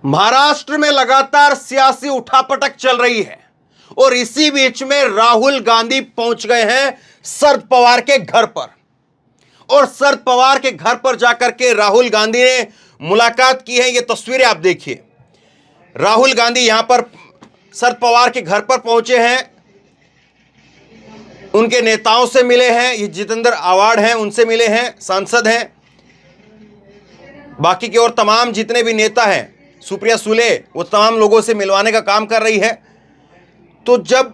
महाराष्ट्र में लगातार सियासी उठापटक चल रही है और इसी बीच में राहुल गांधी पहुंच गए हैं शरद पवार के घर पर। और शरद पवार के घर पर जाकर के राहुल गांधी ने मुलाकात की है। ये तस्वीरें आप देखिए। राहुल गांधी यहां पर शरद पवार के घर पर पहुंचे हैं, उनके नेताओं से मिले हैं। ये जितेंद्र आव्हाड हैं, उनसे मिले हैं, सांसद हैं। बाकी के और तमाम जितने भी नेता हैं, सुप्रिया सुले, वो तमाम लोगों से मिलवाने का काम कर रही है। तो जब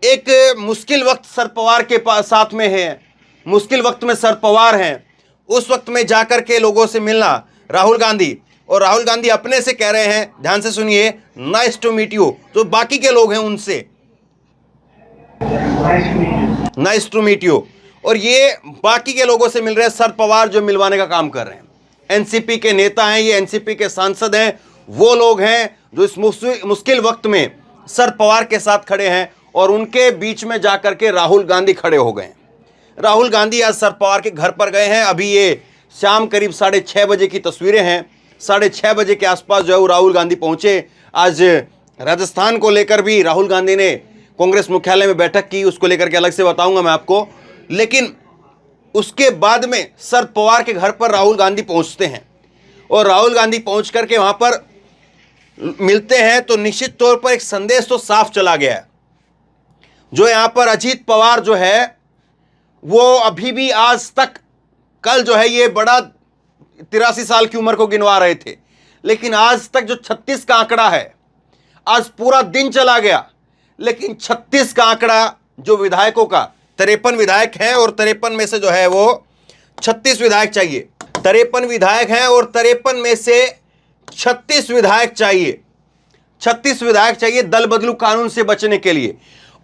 एक मुश्किल वक्त शरद पवार के पास साथ में है, मुश्किल वक्त में शरद पवार हैं, उस वक्त में जाकर के लोगों से मिलना राहुल गांधी, और राहुल गांधी अपने से कह रहे हैं, ध्यान से सुनिए, नाइस टू मीट यू। तो बाकी के लोग हैं उनसे नाइस टू मीट यू, और ये बाकी के लोगों से मिल रहे हैं शरद पवार जो मिलवाने का काम कर रहे हैं। एनसीपी के नेता हैं, ये एनसीपी के सांसद हैं, वो लोग हैं जो इस मुश्किल वक्त में शरद पवार के साथ खड़े हैं, और उनके बीच में जाकर के राहुल गांधी खड़े हो गए। राहुल गांधी आज शरद पवार के घर पर गए हैं। अभी ये शाम करीब 6:30 बजे की तस्वीरें हैं। 6:30 बजे के आसपास जो है राहुल गांधी पहुंचे। आज राजस्थान को लेकर भी राहुल गांधी ने कांग्रेस मुख्यालय में बैठक की, उसको लेकर के अलग से बताऊंगा मैं आपको। लेकिन उसके बाद में शरद पवार के घर पर राहुल गांधी पहुंचते हैं, और राहुल गांधी पहुंच करके वहां पर मिलते हैं तो निश्चित तौर पर एक संदेश तो साफ चला गया है। जो यहां पर अजीत पवार जो है वो अभी भी आज तक, कल जो है ये बड़ा 83 साल की उम्र को गिनवा रहे थे, लेकिन आज तक जो 36 का आंकड़ा है, आज पूरा दिन चला गया, लेकिन 36 का आंकड़ा जो विधायकों का, 53 विधायक हैं और 53 में से जो है वो 36 विधायक चाहिए। 53 विधायक हैं और 53 में से 36 विधायक चाहिए। 36 विधायक चाहिए दल बदलू कानून से बचने के लिए।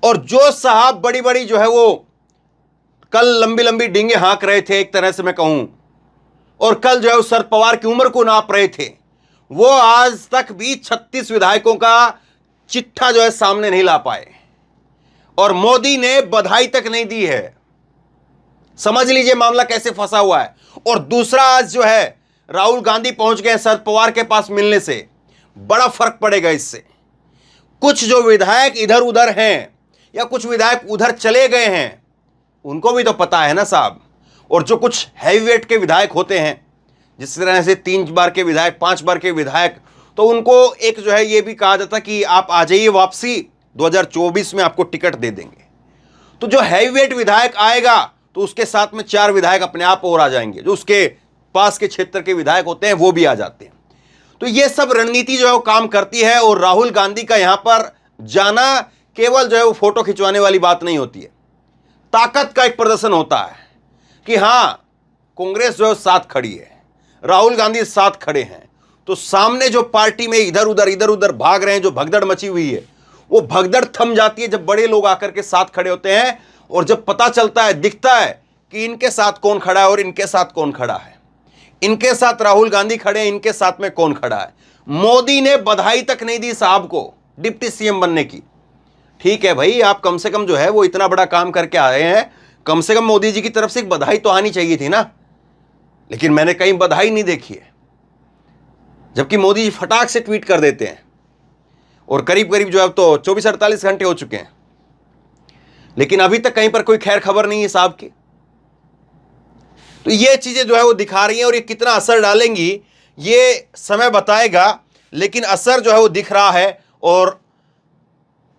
और जो साहब बड़ी बड़ी जो है वो कल लंबी लंबी डींगे हाँक रहे थे, एक तरह से मैं कहूं, और कल जो है शरद पवार की उम्र को नाप रहे थे, वो आज तक भी 36 विधायकों का चिट्ठा जो है सामने नहीं ला पाए, और मोदी ने बधाई तक नहीं दी है। समझ लीजिए मामला कैसे फंसा हुआ है। और दूसरा, आज जो है राहुल गांधी पहुंच गए शरद पवार के पास मिलने से बड़ा फर्क पड़ेगा इससे। कुछ जो विधायक इधर उधर हैं या कुछ विधायक उधर चले गए हैं, उनको भी तो पता है ना साहब। और जो कुछ हैवीवेट के विधायक होते हैं, जिस तरह से 3 बार के विधायक, 5 बार के विधायक, तो उनको एक जो है ये भी कहा जाता कि आप आ जाइए वापसी, 2024 में आपको टिकट दे देंगे। तो जो हैवीवेट विधायक आएगा तो उसके साथ में 4 विधायक अपने आप और आ जाएंगे, जो उसके पास के क्षेत्र के विधायक होते हैं वो भी आ जाते हैं। तो ये सब रणनीति जो है वो काम करती है। और राहुल गांधी का यहां पर जाना केवल जो है वो फोटो खिंचवाने वाली बात नहीं होती है, ताकत का एक प्रदर्शन होता है कि हां, कांग्रेस जो है साथ खड़ी है, राहुल गांधी साथ खड़े हैं। तो सामने जो पार्टी में इधर उधर भाग रहे हैं, जो भगदड़ मची हुई है, वो भगदड़ थम जाती है जब बड़े लोग आकर के साथ खड़े होते हैं, और जब पता चलता है, दिखता है कि इनके साथ कौन खड़ा है और इनके साथ कौन खड़ा है। इनके साथ राहुल गांधी खड़े हैं, इनके साथ में कौन खड़ा है। मोदी ने बधाई तक नहीं दी साहब को डिप्टी सीएम बनने की। ठीक है भाई, आप कम से कम जो है वो इतना बड़ा काम करके आए हैं, कम से कम मोदी जी की तरफ से एक बधाई तो आनी चाहिए थी ना। लेकिन मैंने कहीं बधाई नहीं देखी है, जबकि मोदी जी फटाक से ट्वीट कर देते हैं, और करीब करीब जो है तो 24-48 घंटे हो चुके हैं, लेकिन अभी तक कहीं पर कोई खैर खबर नहीं है साहब की। तो ये चीजें जो है वो दिखा रही हैं, और ये कितना असर डालेंगी ये समय बताएगा, लेकिन असर जो है वो दिख रहा है। और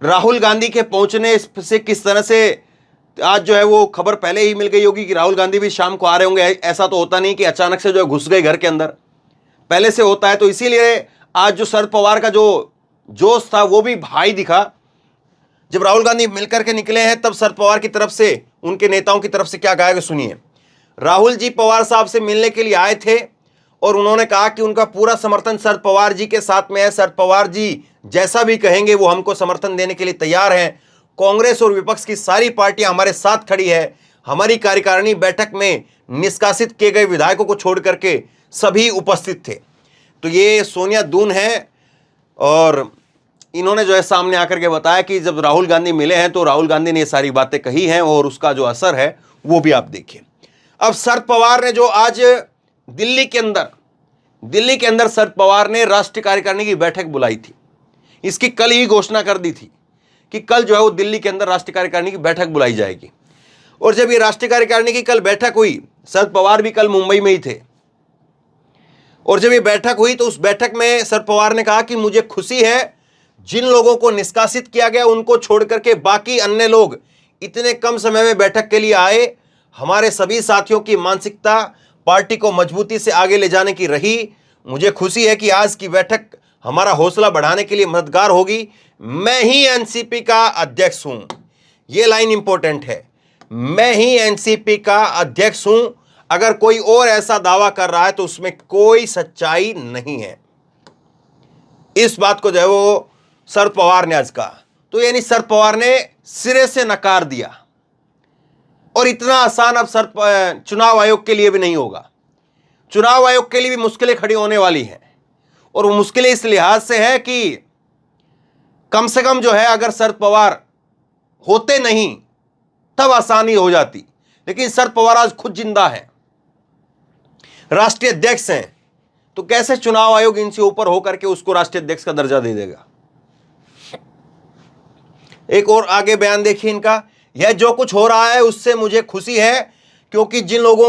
राहुल गांधी के पहुंचने से किस तरह से आज जो है वो खबर पहले ही मिल गई होगी कि राहुल गांधी भी शाम को आ रहे होंगे। ऐसा तो होता नहीं कि अचानक से जो है घुस गए घर के अंदर, पहले से होता है। तो इसीलिए आज जो शरद पवार का जो जोश था वो भी भाई दिखा। जब राहुल गांधी मिलकर के निकले हैं, तब शरद पवार की तरफ से, उनके नेताओं की तरफ से क्या कहा, सुनिए। राहुल जी पवार साहब से मिलने के लिए आए थे, और उन्होंने कहा कि उनका पूरा समर्थन शरद पवार जी के साथ में है। शरद पवार जी जैसा भी कहेंगे वो हमको समर्थन देने के लिए तैयार हैं। कांग्रेस और विपक्ष की सारी पार्टियां हमारे साथ खड़ी है। हमारी कार्यकारिणी बैठक में निष्कासित किए गए विधायकों को छोड़ करके सभी उपस्थित थे। तो ये सोनिया दून है, और इन्होंने जो है सामने आकर के बताया कि जब राहुल गांधी मिले हैं तो राहुल गांधी ने ये सारी बातें कही हैं, और उसका जो असर है वो भी आप देखिए। अब शरद पवार ने जो आज दिल्ली के अंदर दिल्ली के अंदर शरद पवार ने राष्ट्रीय कार्यकारिणी की बैठक बुलाई थी। इसकी कल ही घोषणा कर दी थी कि कल जो है वो दिल्ली के अंदर राष्ट्रीय कार्यकारिणी की बैठक बुलाई जाएगी। और जब ये राष्ट्रीय कार्यकारिणी की कल बैठक हुई, शरद पवार भी कल मुंबई में ही थे, और जब ये बैठक हुई तो उस बैठक में शरद पवार ने कहा कि मुझे खुशी है, जिन लोगों को निष्कासित किया गया उनको छोड़ करके बाकी अन्य लोग इतने कम समय में बैठक के लिए आए। हमारे सभी साथियों की मानसिकता पार्टी को मजबूती से आगे ले जाने की रही। मुझे खुशी है कि आज की बैठक हमारा हौसला बढ़ाने के लिए मददगार होगी। मैं ही एनसीपी का अध्यक्ष हूं, यह लाइन इंपॉर्टेंट है, मैं ही एनसीपी का अध्यक्ष हूं। अगर कोई और ऐसा दावा कर रहा है तो उसमें कोई सच्चाई नहीं है। इस बात को जो है वो शरद पवार ने आज कहा। तो यानी शरद पवार ने सिरे से नकार दिया, और इतना आसान अब चुनाव आयोग के लिए भी नहीं होगा। चुनाव आयोग के लिए भी मुश्किलें खड़ी होने वाली हैं, और वो मुश्किलें इस लिहाज से है कि कम से कम जो है अगर शरद पवार होते नहीं तब आसानी हो जाती, लेकिन शरद पवार आज खुद जिंदा है, राष्ट्रीय अध्यक्ष हैं, तो कैसे चुनाव आयोग इनसे ऊपर होकर के उसको राष्ट्रीय अध्यक्ष का दर्जा दे देगा। एक और आगे बयान देखिए इनका, यह जो कुछ हो रहा है उससे मुझे खुशी है, क्योंकि जिन्होंने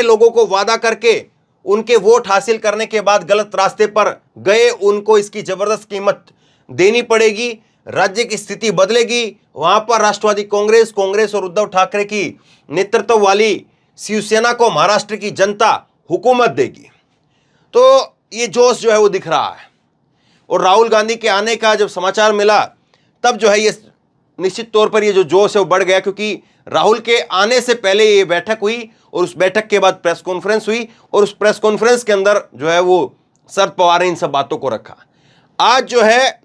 लोगों को वादा करके उनके वोट हासिल करने के बाद गलत रास्ते पर गए, उनको इसकी जबरदस्त कीमत देनी पड़ेगी। राज्य की स्थिति बदलेगी, वहां पर राष्ट्रवादी कांग्रेस और उद्धव ठाकरे की नेतृत्व वाली शिवसेना को महाराष्ट्र की जनता हुकूमत देगी। तो ये जोश जो है वो दिख रहा है, और राहुल गांधी के आने का जब समाचार मिला तब जो है ये निश्चित तौर पर ये जो जोश है वो बढ़ गया, क्योंकि राहुल के आने से पहले ये बैठक हुई और उस बैठक के बाद प्रेस कॉन्फ्रेंस हुई, और उस प्रेस कॉन्फ्रेंस के अंदर जो है वो शरद पवार ने इन सब बातों को रखा। आज जो है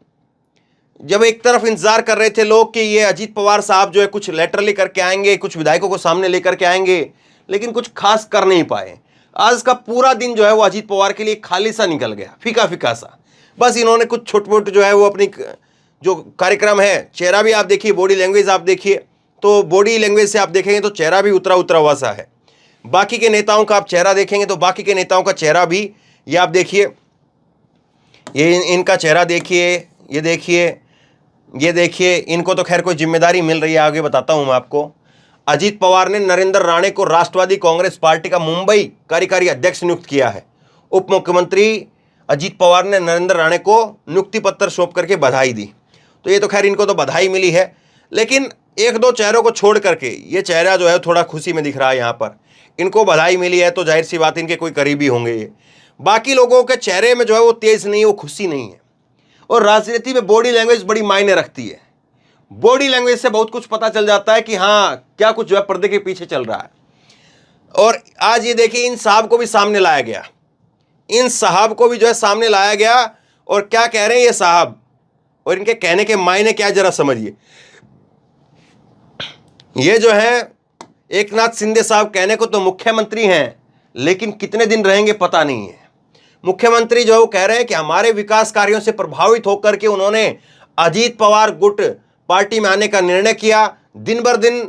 जब एक तरफ इंतजार कर रहे थे लोग कि ये अजीत पवार साहब जो है कुछ लेटर लेकर के आएंगे, कुछ विधायकों को सामने लेकर के आएंगे, लेकिन कुछ खास कर नहीं पाए। आज का पूरा दिन जो है वो अजीत पवार के लिए खाली सा निकल गया, फीका फीका सा। बस इन्होंने कुछ छोट मोट जो है वो अपनी जो कार्यक्रम है, चेहरा भी आप देखिए, बॉडी लैंग्वेज आप देखिए, तो बॉडी लैंग्वेज से आप देखेंगे तो चेहरा भी उतरा उतरा हुआ सा है। बाकी के नेताओं का आप चेहरा देखेंगे तो बाकी के नेताओं का चेहरा भी, ये आप देखिए, ये इनका चेहरा देखिए, ये देखिए, इनको तो खैर कोई जिम्मेदारी मिल रही है, आगे बताता हूं मैं आपको। अजीत पवार ने नरेंद्र राणे को राष्ट्रवादी कांग्रेस पार्टी का मुंबई कार्यकारी अध्यक्ष नियुक्त किया है। उप मुख्यमंत्री अजीत पवार ने नरेंद्र राणे को नियुक्ति पत्र सौंप करके बधाई दी। तो ये तो खैर इनको तो बधाई मिली है, लेकिन एक दो चेहरों को छोड़ करके ये चेहरा जो है थोड़ा खुशी में दिख रहा है। यहाँ पर इनको बधाई मिली है तो जाहिर सी बात इनके कोई करीबी होंगे ये। बाकी लोगों के चेहरे में जो है वो तेज नहीं है, वो खुशी नहीं है। और राजनीति में बॉडी लैंग्वेज बड़ी मायने रखती है। बॉडी लैंग्वेज से बहुत कुछ पता चल जाता है कि हाँ क्या कुछ जो है पर्दे के पीछे चल रहा है। और आज ये देखिए, इन साहब को भी सामने लाया गया, इन साहब को भी जो है सामने लाया गया, और क्या कह रहे हैं ये साहब, और इनके कहने के मायने क्या जरा समझिए। ये जो है एकनाथ शिंदे साहब कहने को तो मुख्यमंत्री हैं, लेकिन कितने दिन रहेंगे पता नहीं है। मुख्यमंत्री जो है वो कह रहे हैं कि हमारे विकास कार्यों से प्रभावित होकर के उन्होंने अजीत पवार गुट पार्टी में आने का निर्णय किया। दिन बर दिन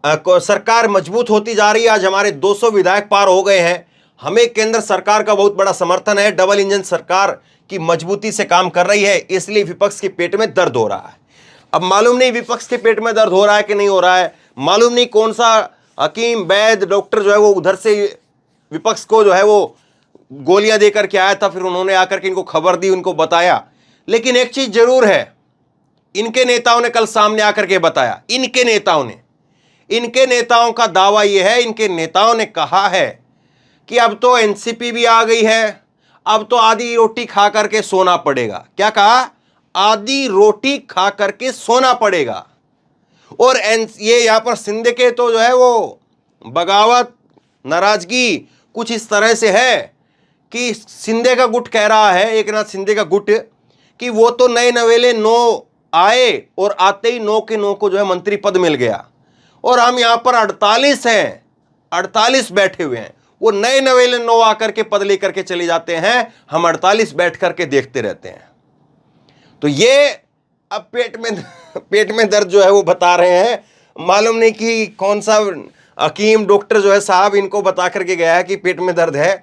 सरकार मजबूत होती जा रही है। आज हमारे 200 विधायक पार हो गए हैं। हमें केंद्र सरकार का बहुत बड़ा समर्थन है। डबल इंजन सरकार की मजबूती से काम कर रही है, इसलिए विपक्ष के पेट में दर्द हो रहा है। अब मालूम नहीं विपक्ष के पेट में दर्द हो रहा है कि नहीं हो रहा है, मालूम नहीं कौन सा हकीम वैद्य डॉक्टर जो है वो उधर से विपक्ष को जो है वो गोलियां देकर के आया था, फिर उन्होंने आकर के इनको खबर दी, उनको बताया। लेकिन एक चीज जरूर है, इनके नेताओं ने कल सामने आकर के बताया, इनके नेताओं का दावा यह है, इनके नेताओं ने कहा है कि अब तो एनसीपी भी आ गई है, अब तो आधी रोटी खा करके सोना पड़ेगा। क्या कहा? आधी रोटी खा करके सोना पड़ेगा। और ये यहां पर शिंदे के तो जो है वो बगावत नाराजगी कुछ इस तरह से है कि शिंदे का गुट कह रहा है, एकनाथ शिंदे का गुट, कि वो तो नए नवेले 9 आए और आते ही 9 के 9 को जो है मंत्री पद मिल गया, और हम यहां पर 48 हैं, 48 बैठे हुए हैं। वो नए नवेले 9 आकर के पद लेकर के चले जाते हैं, हम 48 बैठ करके देखते रहते हैं। तो ये अब पेट में दर्द जो है वो बता रहे हैं। मालूम नहीं कि कौन सा हकीम डॉक्टर जो है साहब इनको बता करके गया है कि पेट में दर्द है।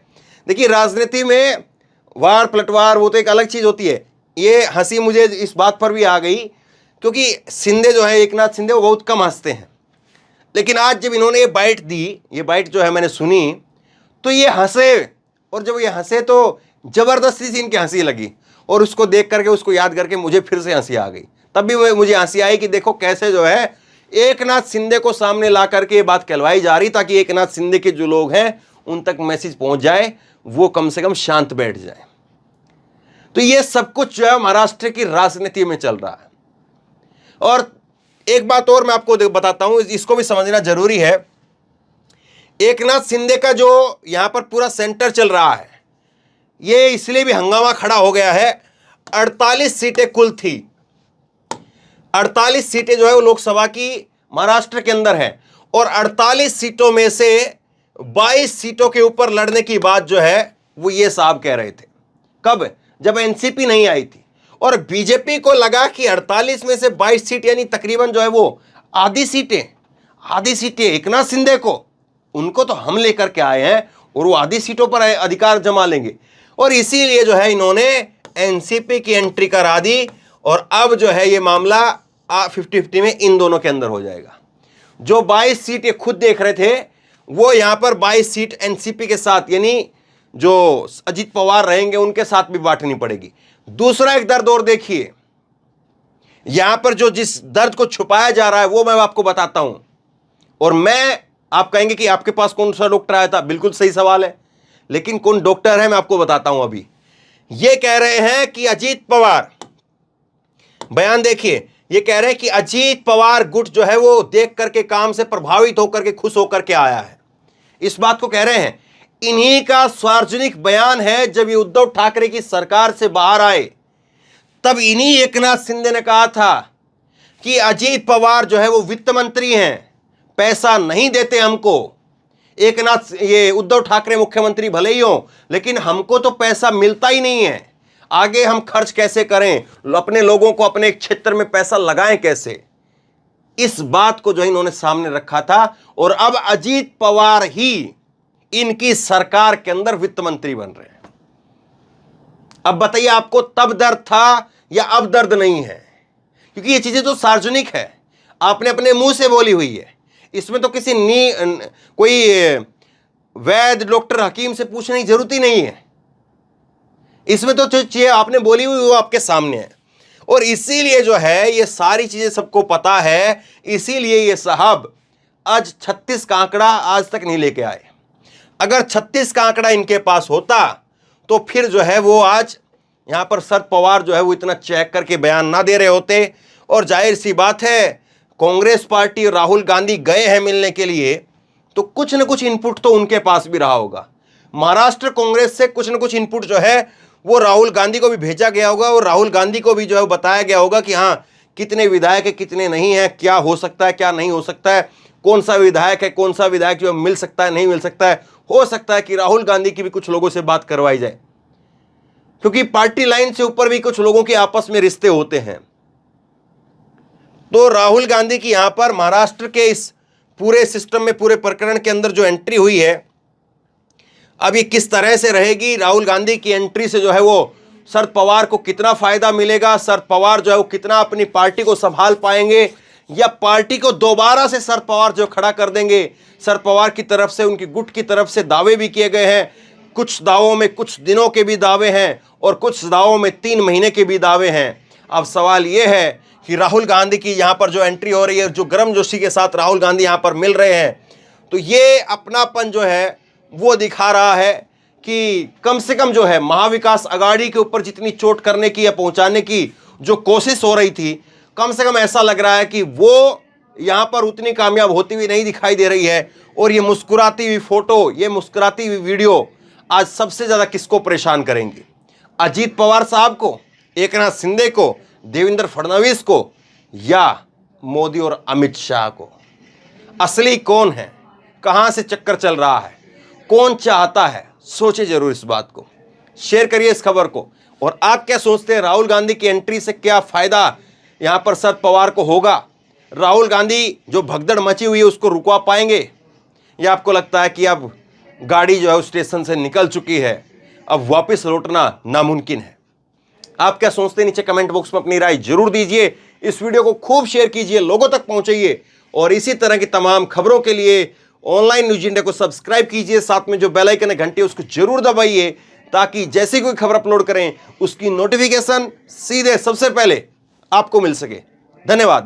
देखिए राजनीति में वार पलटवार वो तो एक अलग चीज होती है। ये हंसी मुझे इस बात पर भी आ गई क्योंकि शिंदे जो है, एकनाथ शिंदे, वो बहुत कम हंसते हैं, लेकिन आज जब इन्होंने ये बाइट दी, ये बाइट जो है मैंने सुनी, तो ये हंसे, और जब ये हंसे तो जबरदस्ती से इनकी हंसी लगी, और उसको देख करके, उसको याद करके मुझे फिर से हंसी आ गई। तब भी मुझे हंसी आई कि देखो कैसे जो है एकनाथ शिंदे को सामने ला करके ये बात कहलवाई जा रही, ताकि एकनाथ शिंदे के जो लोग हैं उन तक मैसेज पहुंच जाए, वो कम से कम शांत बैठ जाए। तो ये सब कुछ जो है महाराष्ट्र की राजनीति में चल रहा है। और एक बात और मैं आपको बताता हूं, इसको भी समझना जरूरी है। एकनाथ शिंदे का जो यहां पर पूरा सेंटर चल रहा है, ये इसलिए भी हंगामा खड़ा हो गया है। 48 सीटें कुल थी, 48 सीटें जो है वो लोकसभा की महाराष्ट्र के अंदर है, और 48 सीटों में से 22 सीटों के ऊपर लड़ने की बात जो है वो ये साहब कह रहे थे। कब? जब एनसीपी नहीं आई थी, और बीजेपी को लगा कि 48 में से 22 सीट यानी तकरीबन जो है वो आधी सीटें एकनाथ शिंदे को, उनको तो हम लेकर के आए हैं और वो आधी सीटों पर अधिकार जमा लेंगे, और इसीलिए जो है इन्होंने एनसीपी की एंट्री करा दी। और अब जो है ये मामला 50-50 में इन दोनों के अंदर हो जाएगा। जो 22 सीट ये खुद देख रहे थे, वो यहां पर 22 सीट एनसीपी के साथ, यानी जो अजीत पवार रहेंगे उनके साथ भी बांटनी पड़ेगी। दूसरा एक दर्द और देखिए, यहां पर जो जिस दर्द को छुपाया जा रहा है वो मैं आपको बताता हूं। और आप कहेंगे कि आपके पास कौन सा डॉक्टर आया था, बिल्कुल सही सवाल है, लेकिन कौन डॉक्टर है मैं आपको बताता हूं। अभी ये कह रहे हैं कि अजीत पवार, बयान देखिए, ये कह रहे हैं कि अजीत पवार गुट जो है वो देख करके, काम से प्रभावित होकर के, खुश होकर के आया है। इस बात को कह रहे हैं। इन्हीं का सार्वजनिक बयान है। जब ये उद्धव ठाकरे की सरकार से बाहर आए, तब इन्हीं एकनाथ शिंदे ने कहा था कि अजीत पवार जो है वो वित्त मंत्री हैं, पैसा नहीं देते हमको। ये उद्धव ठाकरे मुख्यमंत्री भले ही हो, लेकिन हमको तो पैसा मिलता ही नहीं है, आगे हम खर्च कैसे करें, अपने लोगों को अपने क्षेत्र में पैसा लगाएं कैसे। इस बात को जो इन्होंने सामने रखा था, और अब अजीत पवार ही इनकी सरकार के अंदर वित्त मंत्री बन रहे हैं। अब बताइए, आपको तब दर्द था या अब दर्द नहीं है? क्योंकि ये चीजें तो सार्वजनिक है, आपने अपने मुंह से बोली हुई है। इसमें तो कोई वैद्य, डॉक्टर, हकीम से पूछने की जरूरत ही नहीं है। इसमें तो जो चीजें आपने बोली हुई वो आपके सामने है, और इसीलिए जो है ये सारी चीजें सबको पता है। इसीलिए ये साहब आज 36 का आंकड़ा आज तक नहीं लेके आए। अगर 36 का आंकड़ा इनके पास होता तो फिर जो है वो आज यहां पर शरद पवार जो है वो इतना चेक करके बयान ना दे रहे होते। और जाहिर सी बात है, कांग्रेस पार्टी और राहुल गांधी गए हैं मिलने के लिए, तो कुछ न कुछ इनपुट तो उनके पास भी रहा होगा। महाराष्ट्र कांग्रेस से कुछ न कुछ इनपुट जो है वो राहुल गांधी को भी भेजा गया होगा, और राहुल गांधी को भी जो है बताया गया होगा कि हाँ, कितने विधायक है, कितने नहीं है, क्या हो सकता है, क्या नहीं हो सकता है, कौन सा विधायक है, कौन सा विधायक जो मिल सकता है, नहीं मिल सकता है। हो सकता है कि राहुल गांधी की भी कुछ लोगों से बात करवाई जाए, क्योंकि पार्टी लाइन से ऊपर भी कुछ लोगों के आपस में रिश्ते होते हैं। तो राहुल गांधी की यहां पर महाराष्ट्र के इस पूरे सिस्टम में, पूरे प्रकरण के अंदर जो एंट्री हुई है, अब ये किस तरह से रहेगी? राहुल गांधी की एंट्री से जो है वो शरद पवार को कितना फायदा मिलेगा? शरद पवार जो है वो कितना अपनी पार्टी को संभाल पाएंगे, या पार्टी को दोबारा से शरद पवार जो खड़ा कर देंगे? शरद पवार की तरफ से, उनकी गुट की तरफ से दावे भी किए गए हैं। कुछ दावों में कुछ दिनों के भी दावे हैं, और कुछ दावों में 3 महीने के भी दावे हैं। अब सवाल यह है कि राहुल गांधी की यहाँ पर जो एंट्री हो रही है, जो गर्मजोशी के साथ राहुल गांधी यहाँ पर मिल रहे हैं, तो ये अपनापन जो है वो दिखा रहा है कि कम से कम जो है महाविकास अघाड़ी के ऊपर जितनी चोट करने की या पहुंचाने की जो कोशिश हो रही थी, कम से कम ऐसा लग रहा है कि वो यहाँ पर उतनी कामयाब होती हुई नहीं दिखाई दे रही है। और ये मुस्कुराती हुई फोटो, ये मुस्कुराती हुई वीडियो आज सबसे ज़्यादा किसको परेशान करेंगी? अजीत पवार साहब को, एकनाथ शिंदे को, देवेंद्र फडणवीस को, या मोदी और अमित शाह को? असली कौन है? कहां से चक्कर चल रहा है? कौन चाहता है? सोचे जरूर इस बात को, शेयर करिए इस खबर को। और आप क्या सोचते हैं, राहुल गांधी की एंट्री से क्या फायदा यहां पर शरद पवार को होगा? राहुल गांधी जो भगदड़ मची हुई है उसको रुकवा पाएंगे? या आपको लगता है कि अब गाड़ी जो है उस स्टेशन से निकल चुकी है, अब वापस लौटना नामुमकिन है? आप क्या सोचते हैं? नीचे कमेंट बॉक्स में अपनी राय जरूर दीजिए। इस वीडियो को खूब शेयर कीजिए, लोगों तक पहुंचाइए और इसी तरह की तमाम खबरों के लिए ऑनलाइन न्यूज इंडिया को सब्सक्राइब कीजिए। साथ में जो बेल आइकन है घंटी उसको जरूर दबाइए ताकि जैसी कोई खबर अपलोड करें उसकी नोटिफिकेशन सीधे सबसे पहले आपको मिल सके। धन्यवाद।